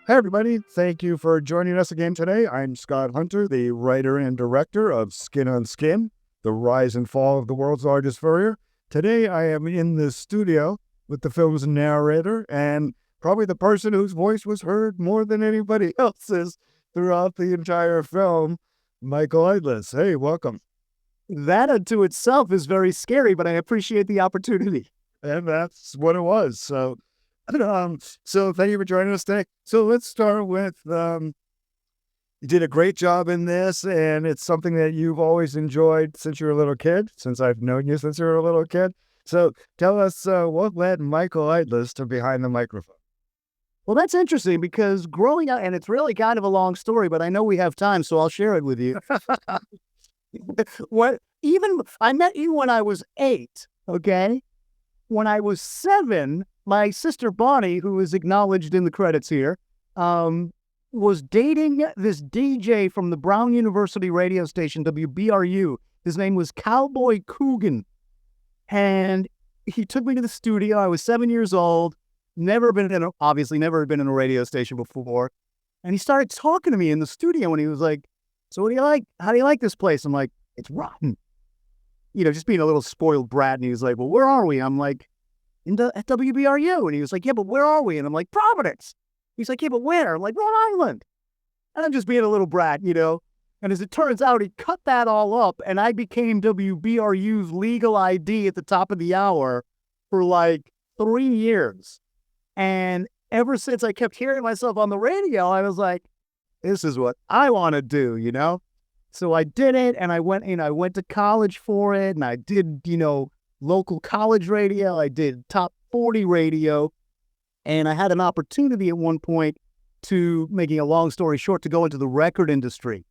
Hey, everybody. Thank you for joining us again today. I'm Scott Hunter, the writer and director of Skin on Skin, The Rise and Fall of the World's Largest Furrier. Today, I am in the studio with the film's narrator and probably the person whose voice was heard more than anybody else's throughout the entire film, Michael Idlis. Hey, welcome. That unto itself is very scary, but I appreciate the opportunity. And that's what it was. So thank you for joining us today. So let's start with, you did a great job in this, and it's something that you've always enjoyed since you were a little kid, since I've known you since you were a little kid. So tell us what led Michael Idlis to Behind the Microphone. Well, that's interesting because growing up, and it's really kind of a long story, but I know we have time, so I'll share it with you. I met you when I was 8, okay? When I was 7, my sister Bonnie, who is acknowledged in the credits here, was dating this DJ from the Brown University radio station, WBRU. His name was Cowboy Coogan. And he took me to the studio. I was 7 years old, never been in a radio station before. And he started talking to me in the studio, and he was like, "So what do you like? How do you like this place?" I'm like, "It's rotten." Just being a little spoiled brat. And he was like, "Well, where are we?" I'm like, at WBRU. And he was like, "Yeah, but where are we?" And I'm like, "Providence." He's like, "Yeah, but where?" I'm like, "Rhode Island." And I'm just being a little brat, And as it turns out, he cut that all up, and I became WBRU's legal ID at the top of the hour for like 3 years. And ever since I kept hearing myself on the radio, I was like, this is what I want to do, So I did it, and I went to college for it, and I did, local college radio. I did top 40 radio, and I had an opportunity at one point to, making a long story short, to go into the record industry.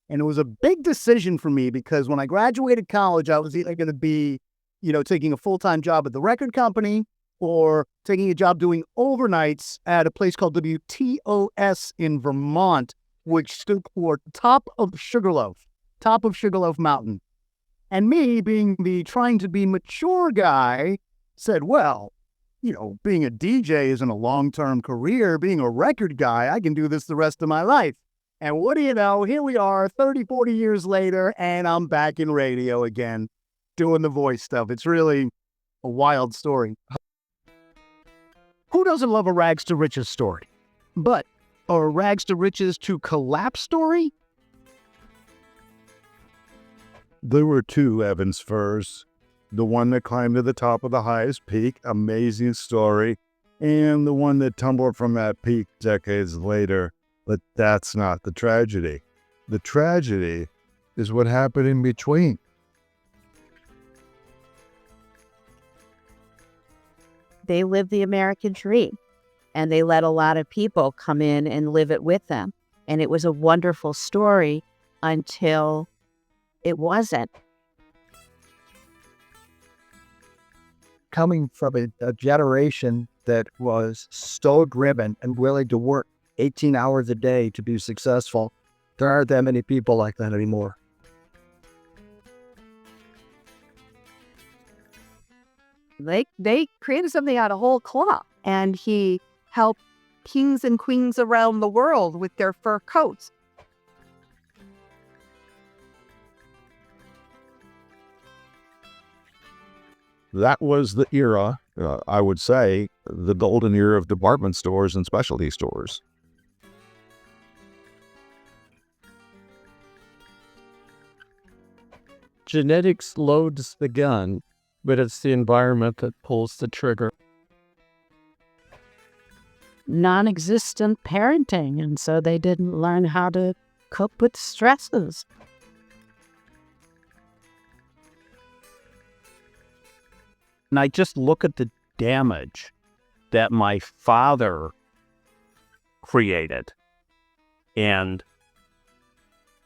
And it was a big decision for me because when I graduated college, I was either going to be, taking a full-time job at the record company or taking a job doing overnights at a place called WTOS in Vermont, which stood for Top of Sugarloaf Mountain. And me, being the trying to be mature guy, said, well, being a DJ isn't a long-term career. Being a record guy, I can do this the rest of my life. And what do you know? Here we are 30, 40 years later, and I'm back in radio again, doing the voice stuff. It's really a wild story. Who doesn't love a rags to riches story? But a rags to riches to collapse story? There were two Evans furs. The one that climbed to the top of the highest peak, amazing story, and the one that tumbled from that peak decades later. But that's not the tragedy. The tragedy is what happened in between. They lived the American dream, and they let a lot of people come in and live it with them. And it was a wonderful story until it wasn't. Coming from a generation that was so driven and willing to work 18 hours a day to be successful, there aren't that many people like that anymore. They created something out of whole cloth, and he helped kings and queens around the world with their fur coats. That was the era, I would say, the golden era of department stores and specialty stores. Genetics loads the gun, but it's the environment that pulls the trigger. Non-existent parenting, and so they didn't learn how to cope with stresses. And I just look at the damage that my father created and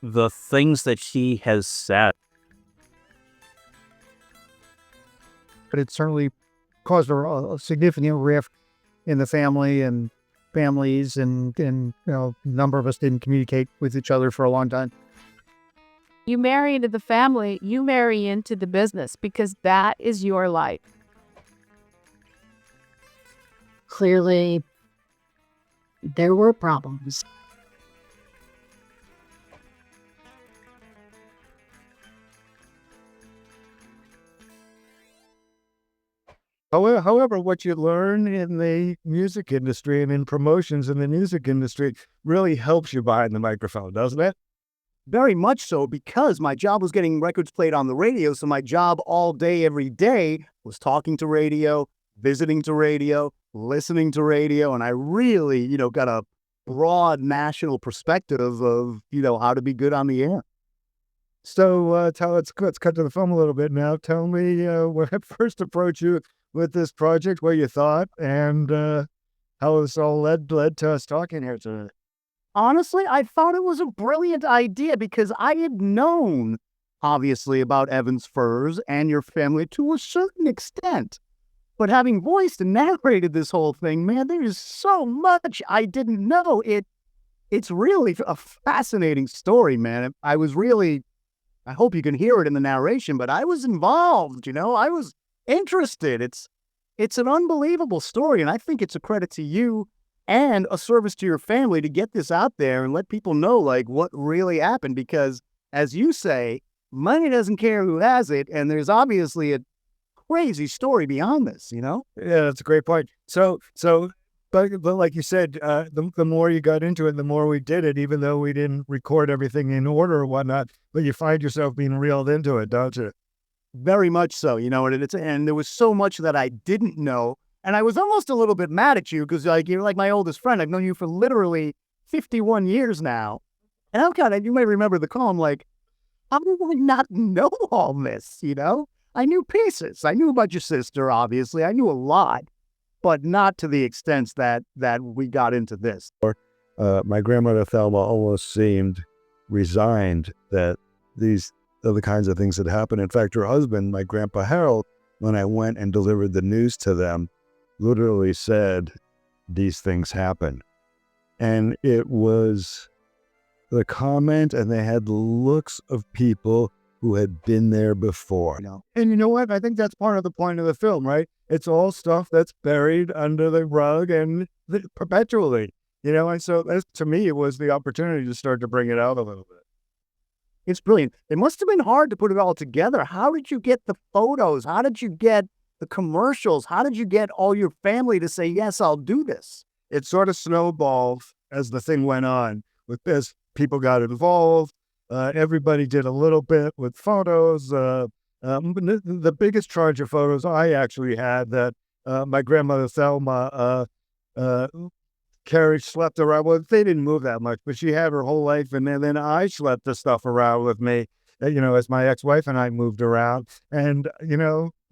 the things that he has said. But it certainly caused a significant rift in the family and families, and a number of us didn't communicate with each other for a long time. You marry into the family, you marry into the business, because that is your life. Clearly, there were problems. However, what you learn in the music industry and in promotions in the music industry really helps you behind the microphone, doesn't it? Very much so, because my job was getting records played on the radio. So my job all day, every day was talking to radio, visiting to radio, listening to radio. And I really, got a broad national perspective of, how to be good on the air. So let's cut to the film a little bit now. Tell me when I first approached you with this project, what you thought, and how this all led to us talking here today. Honestly, I thought it was a brilliant idea because I had known, obviously, about Evans Furs and your family to a certain extent. But having voiced and narrated this whole thing, man, there's so much I didn't know. It's really a fascinating story, man. I hope you can hear it in the narration, but I was involved, I was interested. It's an unbelievable story, and I think it's a credit to you and a service to your family to get this out there and let people know what really happened, because as you say, money doesn't care who has it, and there's obviously a crazy story beyond this, Yeah, that's a great point. But like you said, the more you got into it, the more we did it, even though we didn't record everything in order or whatnot, but you find yourself being reeled into it, don't you? Very much so, and there was so much that I didn't know. And I was almost a little bit mad at you because you're like my oldest friend. I've known you for literally 51 years now. And you may remember the call. I'm like, how did I not know all this? I knew pieces. I knew about your sister, obviously. I knew a lot, but not to the extent that we got into this. My grandmother Thelma almost seemed resigned that these are the kinds of things that happen. In fact, her husband, my grandpa Harold, when I went and delivered the news to them, literally said, these things happen. And it was the comment, and they had the looks of people who had been there before. And you know what? I think that's part of the point of the film, right? It's all stuff that's buried under the rug and perpetually, and so to me, it was the opportunity to start to bring it out a little bit. It's brilliant. It must have been hard to put it all together. How did you get the photos? How did you get the commercials? How did you get all your family to say, yes, I'll do this? It sort of snowballed as the thing went on. With this, people got involved. Everybody did a little bit with photos. The biggest charge of photos I actually had that my grandmother Thelma slept around. Well, they didn't move that much, but she had her whole life. And then I slept the stuff around with me, as my ex-wife and I moved around. And,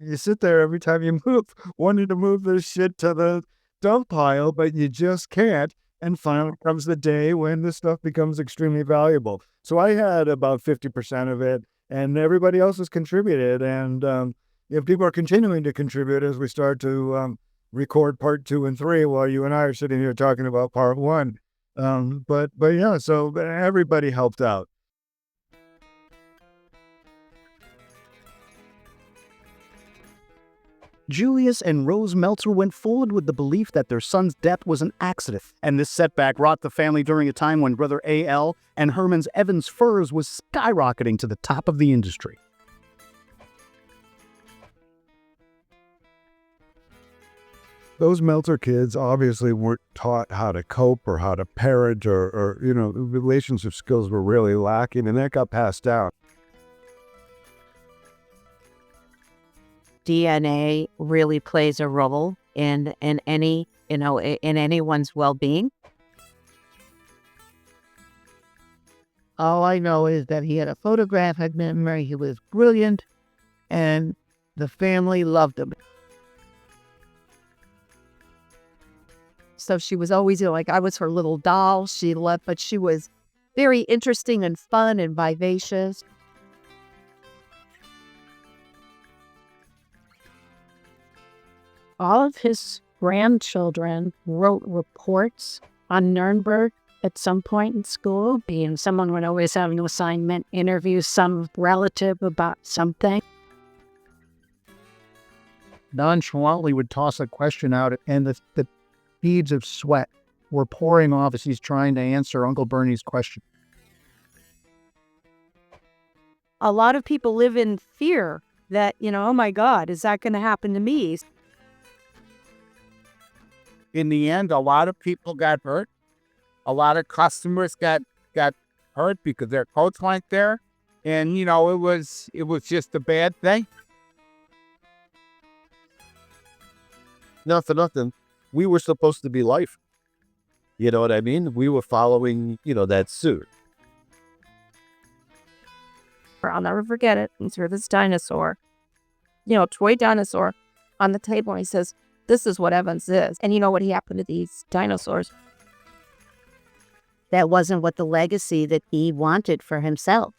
you sit there every time you move, wanting to move this shit to the dump pile, but you just can't. And finally comes the day when this stuff becomes extremely valuable. So I had about 50% of it, and everybody else has contributed. And people are continuing to contribute as we start to record part 2 and 3 while you and I are sitting here talking about part 1. But yeah, so everybody helped out. Julius and Rose Meltzer went forward with the belief that their son's death was an accident, and this setback rocked the family during a time when brother A.L. and Herman's Evans Furs was skyrocketing to the top of the industry. Those Meltzer kids obviously weren't taught how to cope or how to parent or relationship skills were really lacking, and that got passed down. DNA really plays a role in any, in anyone's well-being. All I know is that he had a photographic memory. He was brilliant, and the family loved him. So she was always, I was her little doll. She loved, but she was very interesting and fun and vivacious. All of his grandchildren wrote reports on Nuremberg at some point in school. Being someone would always have an assignment, interview some relative about something. Nonchalantly would toss a question out, and the beads of sweat were pouring off as he's trying to answer Uncle Bernie's question. A lot of people live in fear that, oh my God, is that going to happen to me? In the end, a lot of people got hurt. A lot of customers got hurt because their coats weren't there. And, it was just a bad thing. Not for nothing, we were supposed to be life. You know what I mean? We were following, that suit. I'll never forget it. He's heard this dinosaur, toy dinosaur on the table. And he says, this is what Evans is. And you know what happened to these dinosaurs? That wasn't what the legacy that he wanted for himself.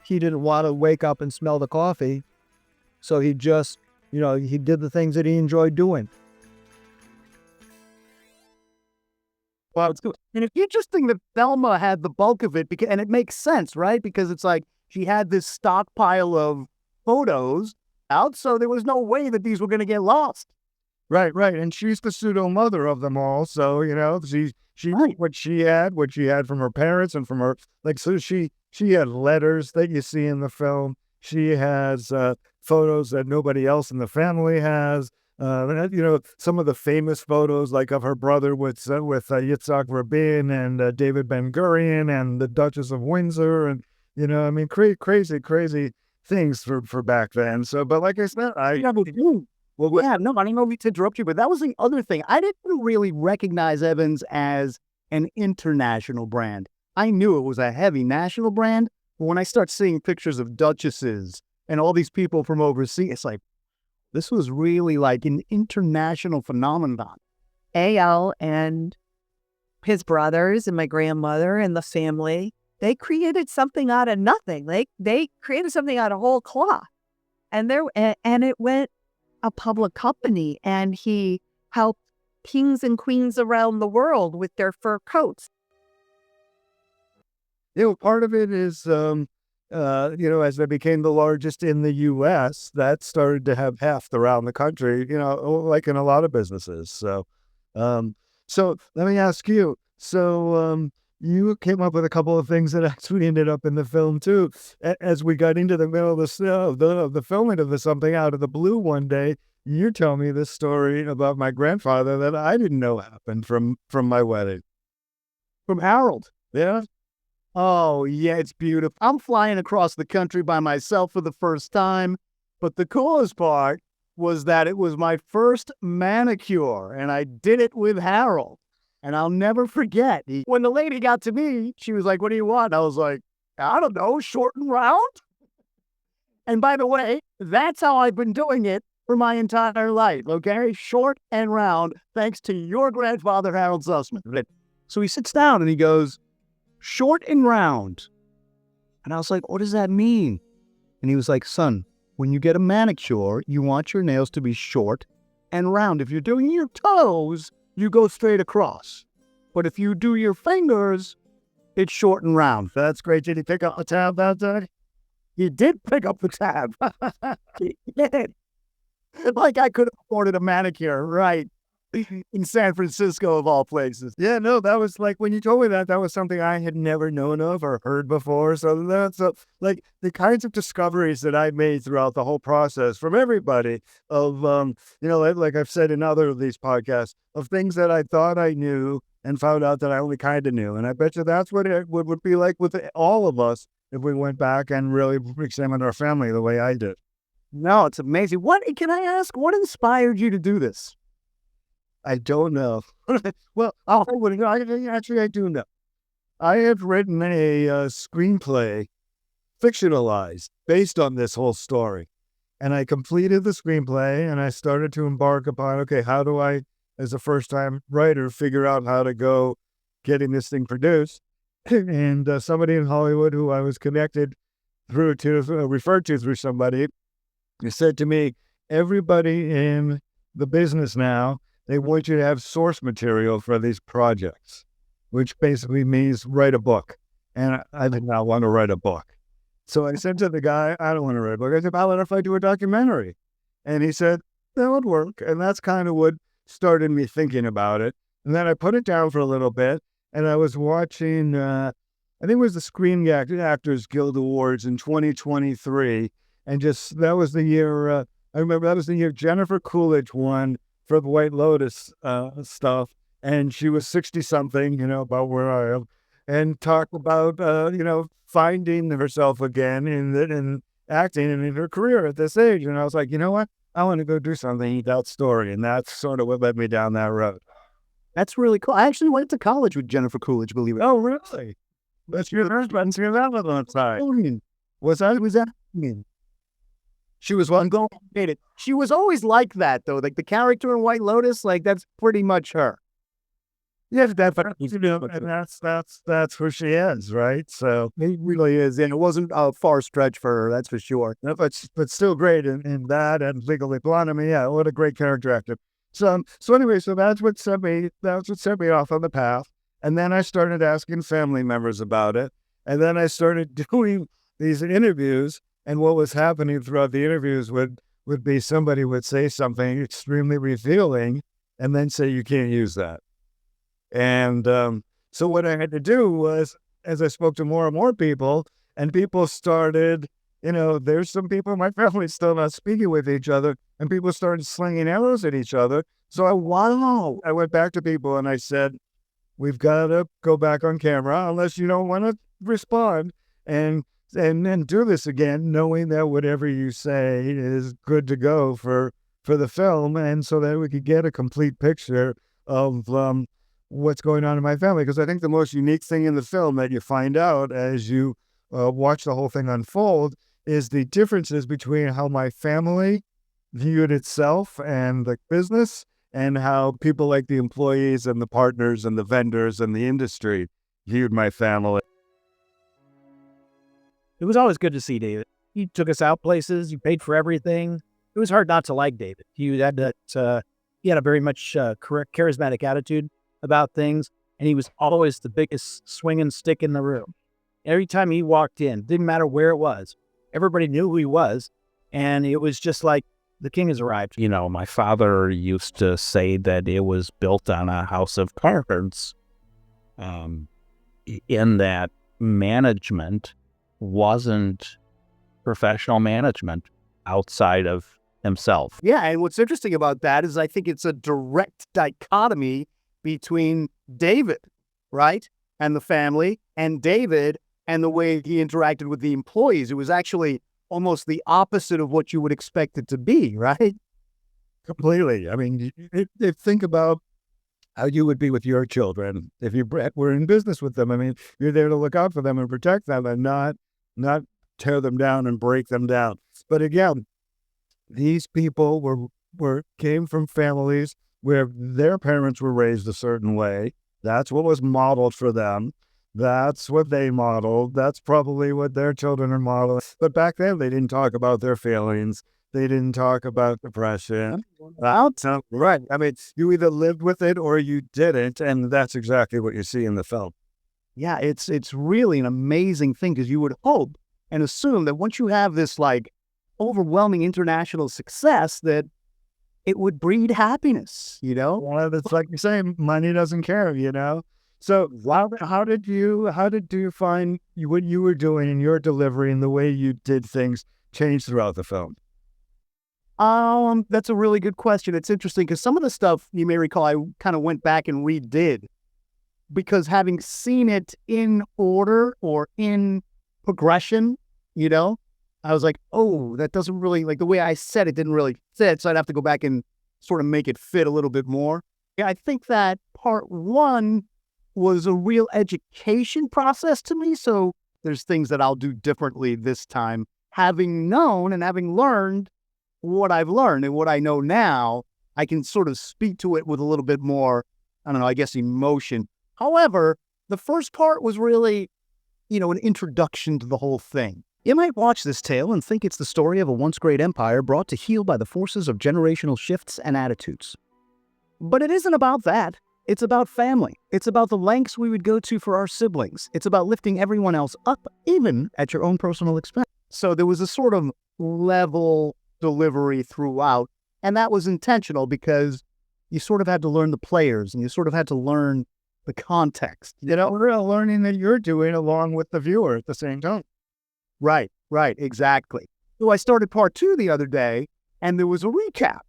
He didn't want to wake up and smell the coffee. So he just, he did the things that he enjoyed doing. Well, and if you just think that Thelma had the bulk of it, and it makes sense, right? Because it's like she had this stockpile of photos out, so there was no way that these were going to get lost. Right. And she's the pseudo mother of them all. So, she Right. what she had from her parents and from her, so she had letters that you see in the film. She has photos that nobody else in the family has. Some of the famous photos, like of her brother with Yitzhak Rabin and David Ben Gurion and the Duchess of Windsor, and crazy things for back then. So, but like I said, I don't mean to interrupt you, but that was the other thing. I didn't really recognize Evans as an international brand. I knew it was a heavy national brand, but when I start seeing pictures of duchesses and all these people from overseas, it's like, this was really like an international phenomenon. A.L. and his brothers and my grandmother and the family, they created something out of nothing. They created something out of whole cloth. And it went a public company, and he helped kings and queens around the world with their fur coats. Part of it is, as they became the largest in the U.S., that started to have heft around the country, like in a lot of businesses. So let me ask you. So you came up with a couple of things that actually ended up in the film too. As we got into the middle of the filming of something out of the blue one day, you tell me this story about my grandfather that I didn't know happened from my wedding. From Harold. Yeah. Oh, yeah, it's beautiful. I'm flying across the country by myself for the first time, but the coolest part was that it was my first manicure, and I did it with Harold. And I'll never forget, when the lady got to me, she was like, what do you want? I was like, I don't know, short and round? And by the way, that's how I've been doing it for my entire life, okay? Short and round, thanks to your grandfather, Harold Sussman. So he sits down and he goes, short and round. And I was like, what does that mean? And he was like, son, when you get a manicure, you want your nails to be short and round. If you're doing your toes, you go straight across. But if you do your fingers, it's short and round. That's great. Did he pick up the tab that day? He did pick up the tab. He did. Like I could have afforded a manicure, right? In San Francisco, of all places. Yeah, no, that was like, when you told me that was something I had never known of or heard before. So that's like the kinds of discoveries that I made throughout the whole process from everybody of, like I've said in other of these podcasts, of things that I thought I knew and found out that I only kind of knew. And I bet you that's what it would be like with all of us if we went back and really examined our family the way I did. No, it's amazing. Can I ask, what inspired you to do this? I don't know. Well, actually, I do know. I have written a screenplay, fictionalized, based on this whole story. And I completed the screenplay, and I started to embark upon, okay, how do I, as a first-time writer, figure out how to go getting this thing produced? And somebody in Hollywood who I was connected referred to through somebody, said to me, everybody in the business now, they want you to have source material for these projects, which basically means write a book. And I did not want to write a book. So I said to the guy, I don't want to write a book. I said, how about if I do a documentary? And he said, that would work. And that's kind of what started me thinking about it. And then I put it down for a little bit, and I was watching, I think it was the Screen Actors Guild Awards in 2023. And just, that was the year, I remember that was the year Jennifer Coolidge won for the White Lotus stuff. And she was 60-something, about where I am, and talk about, finding herself again in acting and in her career at this age. And I was like, you know what? I want to go do something, eat that story. And that's sort of what led me down that road. That's really cool. I actually went to college with Jennifer Coolidge, believe it. Oh, really? That's your husband's your that on side. Was that? She was one going. She was always like that, though. Like the character in White Lotus, like that's pretty much her. Yes, definitely. And that's who she is, right? So it really is, and it wasn't a far stretch for her, that's for sure. No, but still great in that and Legally Blonde. I mean, yeah, what a great character actor. So anyway, so that's what set me off on the path. And then I started asking family members about it. And then I started doing these interviews. And what was happening throughout the interviews would be somebody would say something extremely revealing and then say, you can't use that. And so what I had to do was, as I spoke to more and more people, and people started, there's some people in my family still not speaking with each other, and people started slinging arrows at each other. So I went back to people and I said, we've got to go back on camera unless you don't want to respond, and then do this again, knowing that whatever you say is good to go for the film, and so that we could get a complete picture of what's going on in my family. Because I think the most unique thing in the film that you find out as you watch the whole thing unfold is the differences between how my family viewed itself and the business, and how people like the employees and the partners and the vendors and the industry viewed my family. It was always good to see David. He took us out places. You paid for everything. It was hard not to like David. He had a very much charismatic attitude about things, and he was always the biggest swinging stick in the room. Every time he walked in, didn't matter where it was, everybody knew who he was, and it was just like the king has arrived. My father used to say that it was built on a house of cards, in that management wasn't professional management outside of himself. Yeah, and what's interesting about that is I think it's a direct dichotomy between David, right, and the family, and David and the way he interacted with the employees. It was actually almost the opposite of what you would expect it to be, right? Completely. I mean, think about how you would be with your children if you were in business with them. I mean, you're there to look out for them and protect them, and not tear them down and break them down. But again, these people came from families where their parents were raised a certain way. That's what was modeled for them. That's what they modeled. That's probably what their children are modeling. But back then, they didn't talk about their feelings. They didn't talk about depression. Right. I mean, you either lived with it or you didn't, and that's exactly what you see in the film. Yeah, it's really an amazing thing, because you would hope and assume that once you have this like overwhelming international success, that it would breed happiness, Well, it's like you say, money doesn't care, So how did you find what you were doing in your delivery and the way you did things change throughout the film? That's a really good question. It's interesting because some of the stuff you may recall, I kind of went back and redid, because having seen it in order or in progression, I was like, oh, that doesn't really, like the way I said it didn't really fit. So I'd have to go back and sort of make it fit a little bit more. Yeah, I think that part one was a real education process to me. So there's things that I'll do differently this time. Having known and having learned what I've learned and what I know now, I can sort of speak to it with a little bit more, I don't know, I guess emotion. However, the first part was really, an introduction to the whole thing. You might watch this tale and think it's the story of a once great empire brought to heel by the forces of generational shifts and attitudes. But it isn't about that. It's about family. It's about the lengths we would go to for our siblings. It's about lifting everyone else up, even at your own personal expense. So there was a sort of level delivery throughout. And that was intentional because you sort of had to learn the players and you sort of had to learn the context. We're learning that you're doing along with the viewer at the same time. Right, exactly. So I started part 2 the other day, and there was a recap.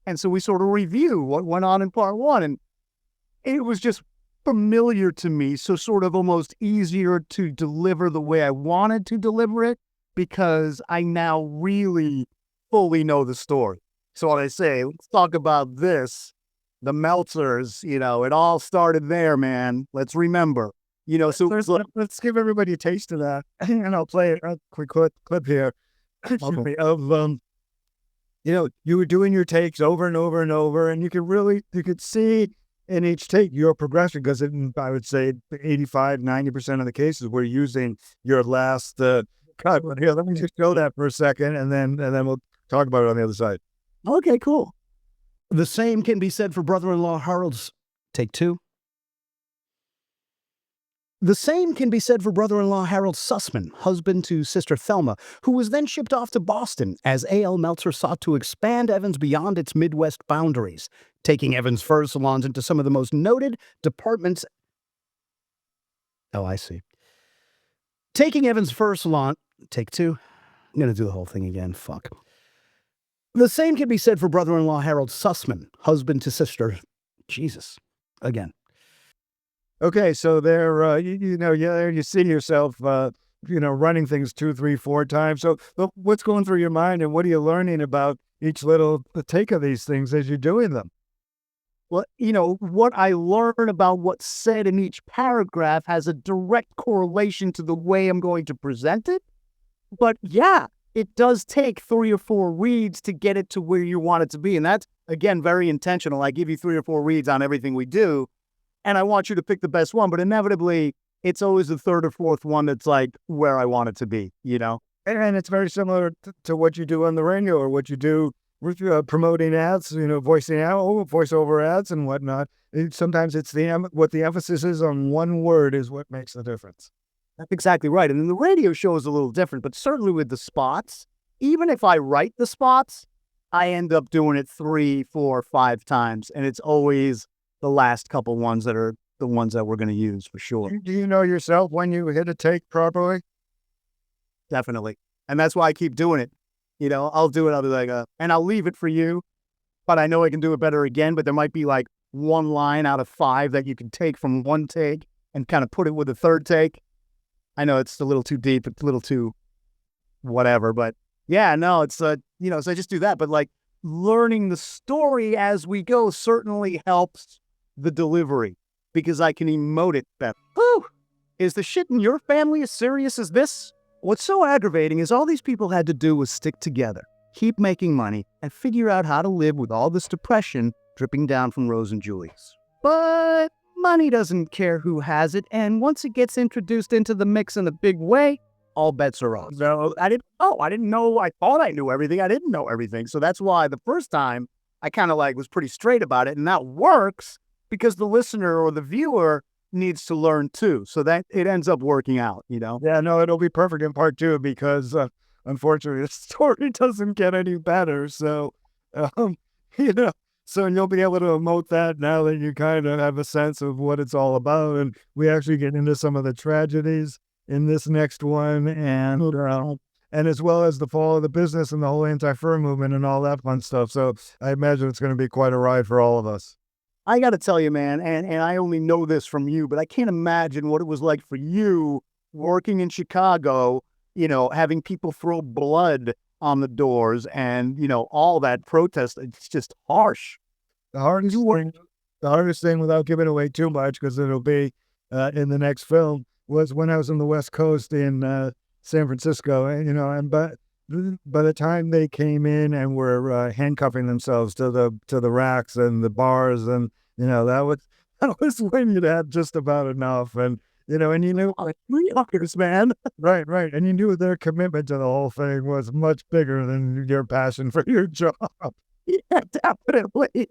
And so we sort of review what went on in part 1, and it was just familiar to me, so sort of almost easier to deliver the way I wanted to deliver it because I now really fully know the story. So when I say, let's talk about this, the Meltzers, it all started there, man. Let's remember. So let's give everybody a taste of that. And I'll play a quick clip here of you were doing your takes over and over and over, and you could see in each take your progression, because I would say 85-90% of the cases we're using your last cut. But here, let me just show that for a second, and then we'll talk about it on the other side. Okay, cool. The same can be said for brother-in-law Harold's take 2. The same can be said for brother-in-law Harold Sussman, husband to sister Thelma, who was then shipped off to Boston as A.L. Meltzer sought to expand Evans beyond its Midwest boundaries, taking Evans' fur salons into some of the most noted departments. Oh, I see. Taking Evans' fur salon, take 2. I'm going to do the whole thing again. Fuck. The same can be said for brother-in-law Harold Sussman, husband to sister. Jesus. Again. Okay, so there, you see yourself, running things 2, 3, 4 times. So what's going through your mind, and what are you learning about each little take of these things as you're doing them? Well, what I learn about what's said in each paragraph has a direct correlation to the way I'm going to present it. But yeah, it does take 3 or 4 reads to get it to where you want it to be. And that's, again, very intentional. I give you 3 or 4 reads on everything we do, and I want you to pick the best one. But inevitably, it's always the 3rd or 4th one that's like where I want it to be, And it's very similar to what you do on the radio or what you do with promoting ads, voiceover ads and whatnot. Sometimes it's what the emphasis is on one word is what makes the difference. That's exactly right. And then the radio show is a little different, but certainly with the spots, even if I write the spots, I end up doing it 3, 4, 5 times. And it's always the last couple ones that are the ones that we're going to use for sure. Do you know yourself when you hit a take properly? Definitely. And that's why I keep doing it. I'll do it. I'll be like, and I'll leave it for you, but I know I can do it better again. But there might be like 1 line out of 5 that you can take from 1 take and kind of put it with a 3rd take. I know it's a little too deep. It's a little too whatever, but yeah, no, it's, so I just do that. But like learning the story as we go certainly helps the delivery because I can emote it better. Whew! Is the shit in your family as serious as this? What's so aggravating is all these people had to do was stick together, keep making money, and figure out how to live with all this depression dripping down from Rose and Julie's. But money doesn't care who has it, and once it gets introduced into the mix in a big way, all bets are off. No, I didn't know. I thought I knew everything. I didn't know everything. So that's why the first time I kind of was pretty straight about it, and that works because the listener or the viewer needs to learn too. So that it ends up working out, Yeah, no, it'll be perfect in part 2 because unfortunately the story doesn't get any better. So, so you'll be able to emote that now that you kind of have a sense of what it's all about. And we actually get into some of the tragedies in this next one and as well as the fall of the business and the whole anti-fur movement and all that fun stuff. So I imagine it's going to be quite a ride for all of us. I got to tell you, man, and I only know this from you, but I can't imagine what it was like for you working in Chicago, having people throw blood on the doors and, all that protest. It's just harsh. The hardest thing without giving away too much, because it'll be in the next film, was when I was on the West Coast in San Francisco, and by the time they came in and were handcuffing themselves to the racks and the bars, and that was when you'd had just about enough, and and you knew, New Yorkers, man, right, and you knew their commitment to the whole thing was much bigger than your passion for your job. Yeah, definitely.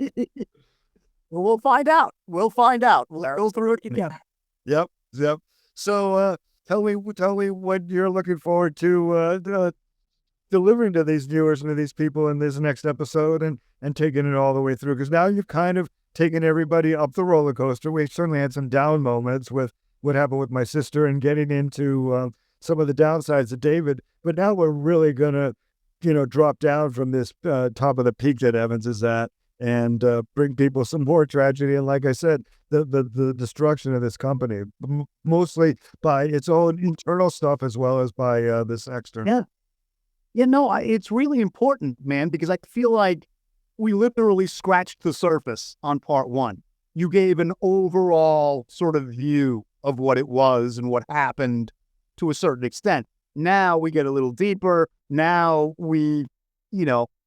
Well, we'll find out. We'll go through it together. Yep. So tell me what you're looking forward to delivering to these viewers and to these people in this next episode and taking it all the way through? Because now you've kind of taken everybody up the roller coaster. We certainly had some down moments with what happened with my sister and getting into some of the downsides of David. But now we're really going to, drop down from this top of the peak that Evans is at and bring people some more tragedy. And like I said, the destruction of this company, mostly by its own internal stuff as well as by this external. Yeah. It's really important, man, because I feel like we literally scratched the surface on part one. You gave an overall sort of view of what it was and what happened to a certain extent. Now we get a little deeper. Now we,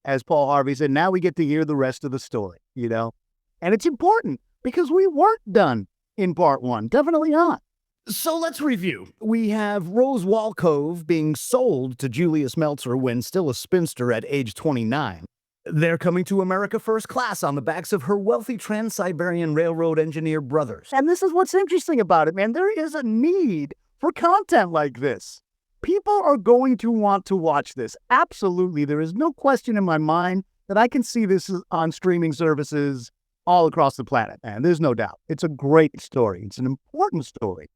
as Paul Harvey said, now we get to hear the rest of the story, And it's important because we weren't done in part one. Definitely not. So let's review. We have Rose Walcove being sold to Julius Meltzer when still a spinster at age 29. They're coming to America first class on the backs of her wealthy Trans-Siberian Railroad engineer brothers. And this is what's interesting about it, man. There is a need for content like this. People are going to want to watch this. Absolutely. There is no question in my mind that I can see this on streaming services all across the planet. And there's no doubt. It's a great story. It's an important story.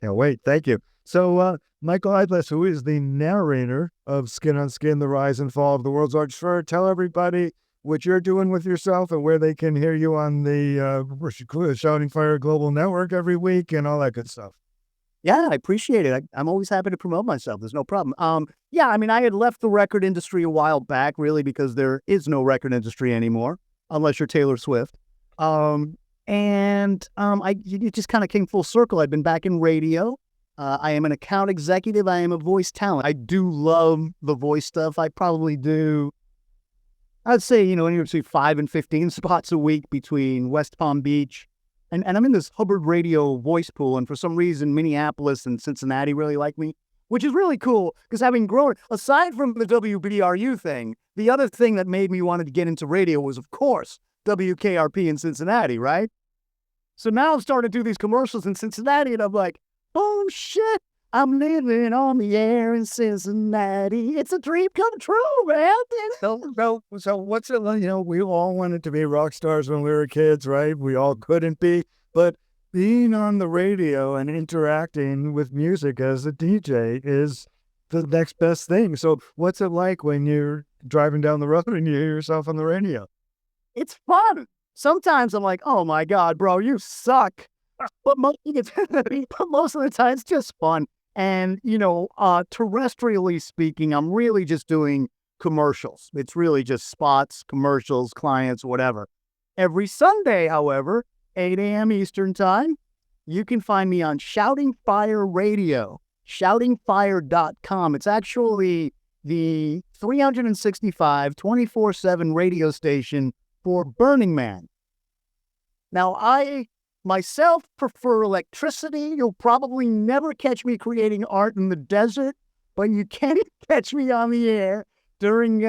Can't wait. Thank you. So, Michael Idlis, who is the narrator of Skin on Skin, The Rise and Fall of the World's Largest Fur, tell everybody what you're doing with yourself and where they can hear you on the Shouting Fire Global Network every week and all that good stuff. Yeah, I appreciate it. I'm always happy to promote myself. There's no problem. I had left the record industry a while back, really, because there is no record industry anymore, unless you're Taylor Swift. It just kind of came full circle. I've been back in radio. I am an account executive. I am a voice talent. I do love the voice stuff. I probably do, I'd say, anywhere between 5 and 15 spots a week between West Palm Beach. And I'm in this Hubbard radio voice pool. And for some reason, Minneapolis and Cincinnati really like me, which is really cool because having grown, aside from the WBRU thing, the other thing that made me want to get into radio was, of course, WKRP in Cincinnati, right? So now I'm starting to do these commercials in Cincinnati, and I'm like, oh, shit, I'm living on the air in Cincinnati. It's a dream come true, man. So what's it like? We all wanted to be rock stars when we were kids, right? We all couldn't be. But being on the radio and interacting with music as a DJ is the next best thing. So what's it like when you're driving down the road and you hear yourself on the radio? It's fun. Sometimes I'm like, oh my God, bro, you suck. But most of the time, it's just fun. And, terrestrially speaking, I'm really just doing commercials. It's really just spots, commercials, clients, whatever. Every Sunday, however, 8 a.m. Eastern Time, you can find me on Shouting Fire Radio, shoutingfire.com. It's actually the 365, 24/7 radio station for Burning Man. Now, I myself prefer electricity. You'll probably never catch me creating art in the desert, but you can catch me on the air during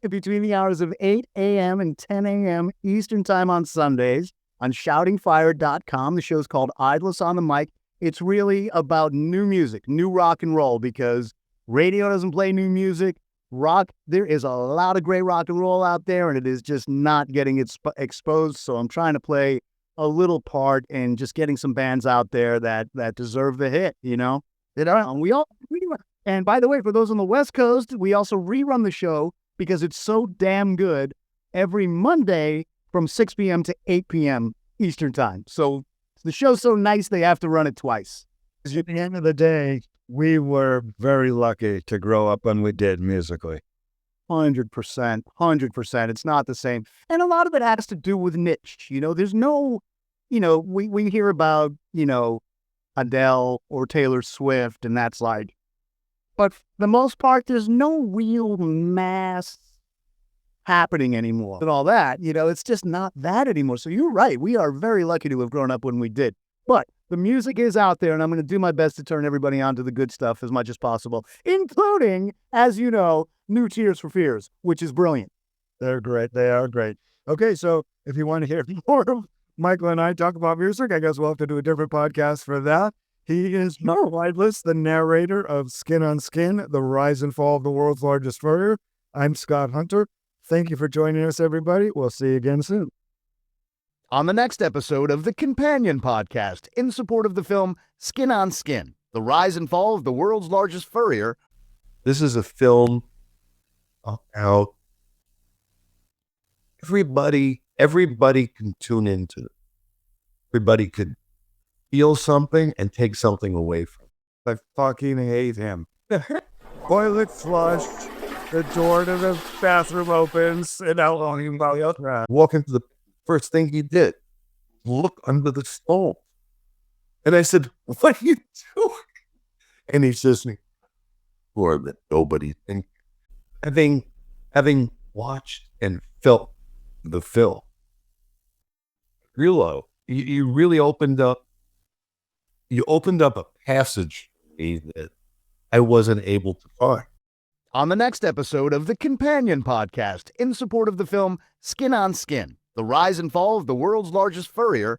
between the hours of 8 a.m. and 10 a.m. Eastern Time on Sundays on shoutingfire.com. The show's called Idlis On The Mic. It's really about new music, new rock and roll, because radio doesn't play new music. There is a lot of great rock and roll out there, and it is just not getting exposed. So I'm trying to play a little part in just getting some bands out there that deserve the hit, And by the way, for those on the West Coast, we also rerun the show because it's so damn good every Monday from 6 p.m. to 8 p.m. Eastern Time. So the show's so nice, they have to run it twice. At the end of the day, we were very lucky to grow up when we did musically. 100%. It's not the same. And a lot of it has to do with niche. There's no, we hear about, Adele or Taylor Swift, and that's like, but for the most part, there's no real mass happening anymore and all that. It's just not that anymore. So you're right. We are very lucky to have grown up when we did. But the music is out there, and I'm going to do my best to turn everybody onto the good stuff as much as possible, including, as you know, new Tears for Fears, which is brilliant. They're great. They are great. Okay, so if you want to hear more of Michael and I talk about music, I guess we'll have to do a different podcast for that. He is Idlis, the narrator of Skin on Skin, The Rise and Fall of the World's Largest Furrier. I'm Scott Hunter. Thank you for joining us, everybody. We'll see you again soon. On the next episode of the Companion Podcast, in support of the film Skin on Skin, The Rise and Fall of the World's Largest Furrier. This is a film about everybody can tune into it. Everybody could feel something and take something away from it. I fucking hate him. Toilet flushed, the door to the bathroom opens, and out on him by the other. Walk into the first thing he did, look under the stove. And I said, "What are you doing?" And he says, "More that nobody thinks." Having watched and felt the film, you really opened up a passage that I wasn't able to find. On the next episode of the Companion Podcast, in support of the film Skin on Skin, The Rise and Fall of the World's Largest Furrier,